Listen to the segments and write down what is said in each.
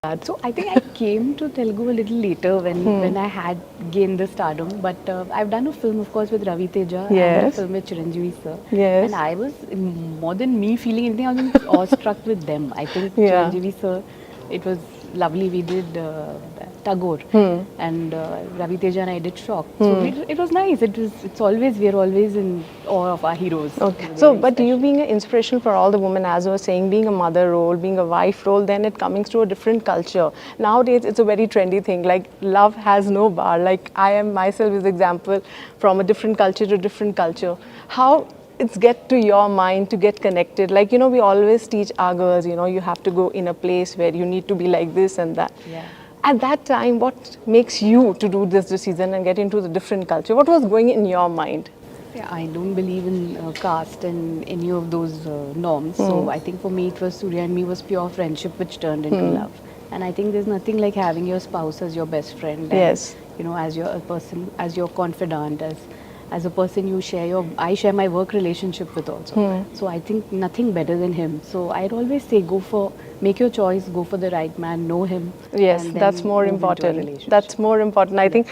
So I think I came to Telugu a little later when I had gained the stardom. But I've done a film, of course, with Ravi Teja and a Yes. film with Chiranjeevi sir. And Yes. I was more than me feeling anything. I was awestruck with them. I think Yeah. Chiranjeevi sir, it was lovely. We did Tagore, and Ravi Teja and I did Shock. So it was nice. It's always we're always in awe of our heroes. Okay. They're So, very but you special. being an inspiration for all the women, as you were saying, being a mother role, being a wife role, then it coming to a different culture. Nowadays, it's a very trendy thing. Like love has no bar. Like I am myself is example from a different culture to different culture. How it's get to your mind to get connected. Like we always teach our girls. You have to go in a place where you need to be like this and that. Yeah. At that time, what makes you to do this decision and get into the different culture? What was going in your mind? Yeah, I don't believe in caste and any of those norms. So I think for me it was Surya and me was pure friendship which turned into love. And I think there's nothing like having your spouse as your best friend and Yes. as your a person, as your confidant, as a person you share your I share my work relationship with also. So I think nothing better than him. So I'd always say make your choice, go for the right man, know him. Yes, and then that's more move into a important. relationship. That's more important. I think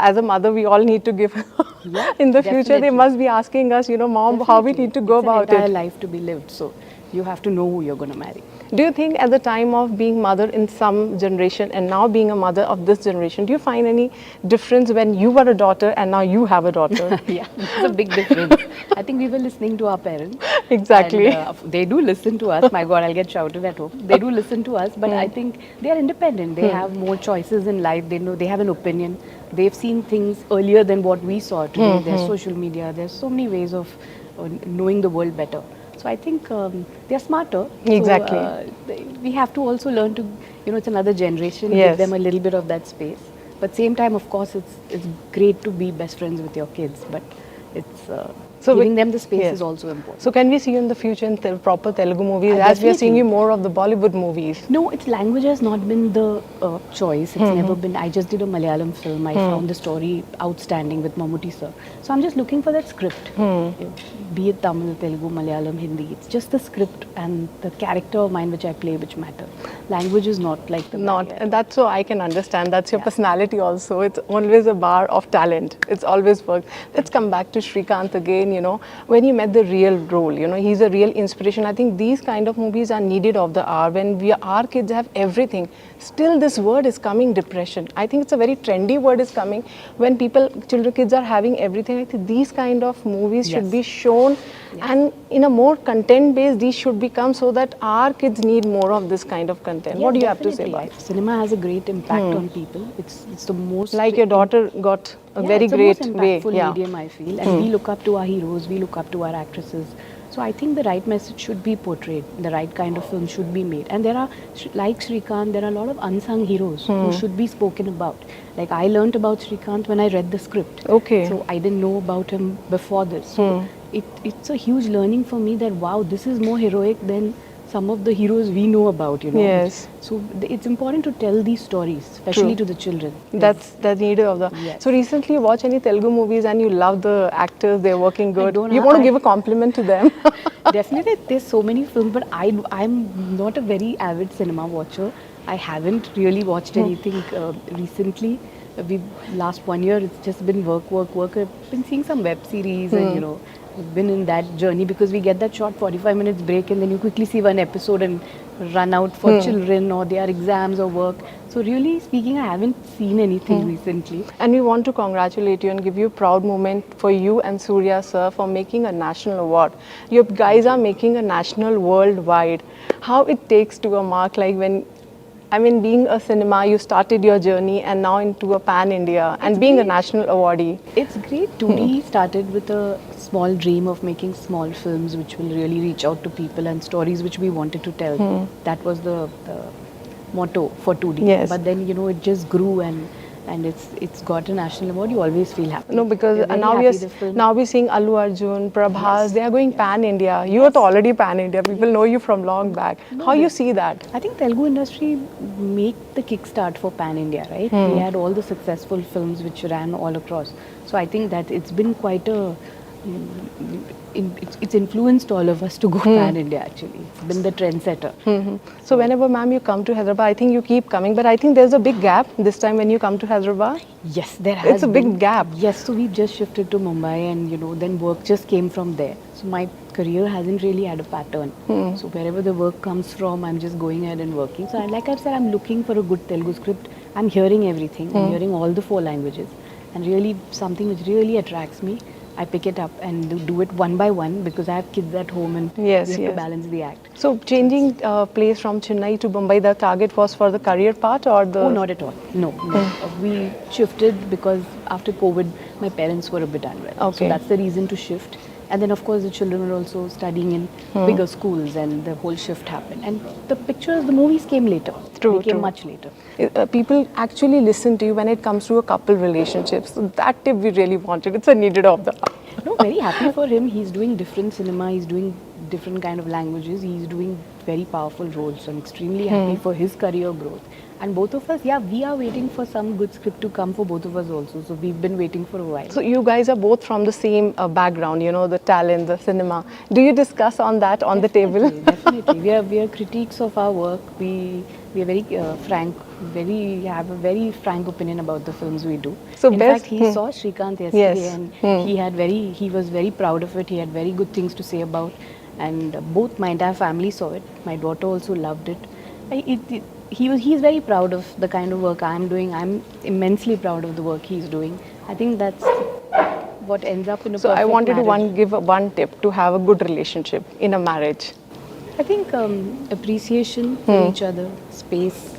as a mother, we all need to give. Yeah, In the future, they definitely. must be asking us, Mom, how we Definitely. need to go It's an about entire it. life to be lived. So you have to know who you're going to marry. Do you think at the time of being mother in some generation and now being a mother of this generation, do you find any difference when you were a daughter and now you have a daughter? Yeah, there's a big difference. I think we were listening to our parents. Exactly. And they do listen to us. My God, I'll get shouted at home. They do listen to us, but I think they are independent. They have more choices in life. They know they have an opinion. They've seen things earlier than what we saw today. There's social media. There's so many ways of knowing the world better. So I think they're smarter. Exactly. So we have to also learn to, it's another generation. Give Yes. them a little bit of that space. But same time, of course, it's great to be best friends with your kids. But it's So giving we- them the space yes. is also important. So can we see you in the future in proper Telugu movies as we are Definitely. seeing you more of the Bollywood movies? No, its language has not been the choice. It's never been. I just did a Malayalam film. I found the story outstanding with Mammootty sir. So I'm just looking for that script. Be it Tamil, Telugu, Malayalam, Hindi. It's just the script and the character of mine which I play which matter. Language is not like the Not, barrier. and that's so I can understand. That's your Yeah. personality also. It's always a bar of talent. It's always worked. Let's come back to Srikanth again. When you met the real role, he's a real inspiration. I think these kind of movies are needed of the hour when our kids have everything. Still, this word is coming, depression. I think it's a very trendy word is coming when kids are having everything. I think these kind of movies should Yes. be shown, and in a more content based, these should become so that our kids need more of this kind of content. What do you have to say about it? Cinema has a great impact on people. It's the most Like your daughter got a very it's great the most way. impactful Yeah. medium I feel, and we look up to our heroes, we look up to our actresses. So I think the right message should be portrayed, the right kind of film should be made, and there are like Srikanth, there are a lot of unsung heroes who should be spoken about. Like I learnt about Srikanth when I read the script. Okay. So I didn't know about him before this. So it's a huge learning for me that wow, this is more heroic than some of the heroes we know about. Yes. So it's important to tell these stories, especially True. to the children. That's the need of the. Yes. So recently, you watch any Telugu movies and you love the actors? They're working good. don't You have- want to I- give a compliment to them? Definitely, there's so many films, but I'm not a very avid cinema watcher. I haven't really watched anything recently. We last 1 year, it's just been work. I've been seeing some web series, and we've been in that journey because we get that short 45 minutes break, and then you quickly see one episode and run out for children or their exams or work. So really speaking, I haven't seen anything recently. And we want to congratulate you and give you a proud moment for you and Surya sir for making a national award. You guys are making a national worldwide. How it takes to a mark like when, I mean, being a cinema, you started your journey and now into a pan-India and being a national awardee. It's great. 2D started with a small dream of making small films which will really reach out to people and stories which we wanted to tell. That was the motto for 2D. Yes. But then, it just grew and it's got a national award. You always feel happy. No, because We're very now happy the film- we're seeing Allu Arjun, Prabhas, Yes. they are going pan-India. You are already pan-India. People know you from long back. How you see that? I think Telugu industry make the kickstart for Pan India, right? We had all the successful films which ran all across. So I think that it's been quite a it's influenced all of us to go pan India. Actually, it's been the trendsetter. So whenever, ma'am, you come to Hyderabad, I think you keep coming, but I think there's a big gap this time when you come to Hyderabad. Yes, there has It's a been. big gap. Yes, so we've just shifted to Mumbai, and then work just came from there. So my career hasn't really had a pattern. So wherever the work comes from, I'm just going ahead and working. So like I've said, I'm looking for a good Telugu script. I'm hearing everything. I'm hearing all the 4 languages, and really something which really attracts me. I pick it up and do it one by one because I have kids at home and Yes, we have yes. to balance the act. So changing place from Chennai to Mumbai, the target was for the career part or the? Oh, not at all. No, no. We shifted because after COVID, my parents were a bit unwell. Okay. So that's the reason to shift. And then, of course, the children were also studying in bigger schools, and the whole shift happened. And the movies came later. True, They came true. much later. People actually listen to you when it comes to a couple relationship. So that tip we really wanted. It's a needed of the hour. No, very happy for him. He's doing different cinema. He's doing different kind of languages. He's doing very powerful roles. So I'm extremely happy for his career growth. And both of us, yeah, we are waiting for some good script to come for both of us also. So we've been waiting for a while. So you guys are both from the same background, the talent, the cinema. Do you discuss on that on the table? Definitely. We are critiques of our work. We are very frank. Have a very frank opinion about the films we do. So in best- fact, he saw Shrikant yesterday, Yes. and he was very proud of it. He had very good things to say about, and both my entire family saw it. My daughter also loved it. He's very proud of the kind of work I'm doing. I'm immensely proud of the work he's doing. I think that's what ends up in a So I perfect wanted to marriage. give one tip to have a good relationship in a marriage. I think appreciation for each other, space,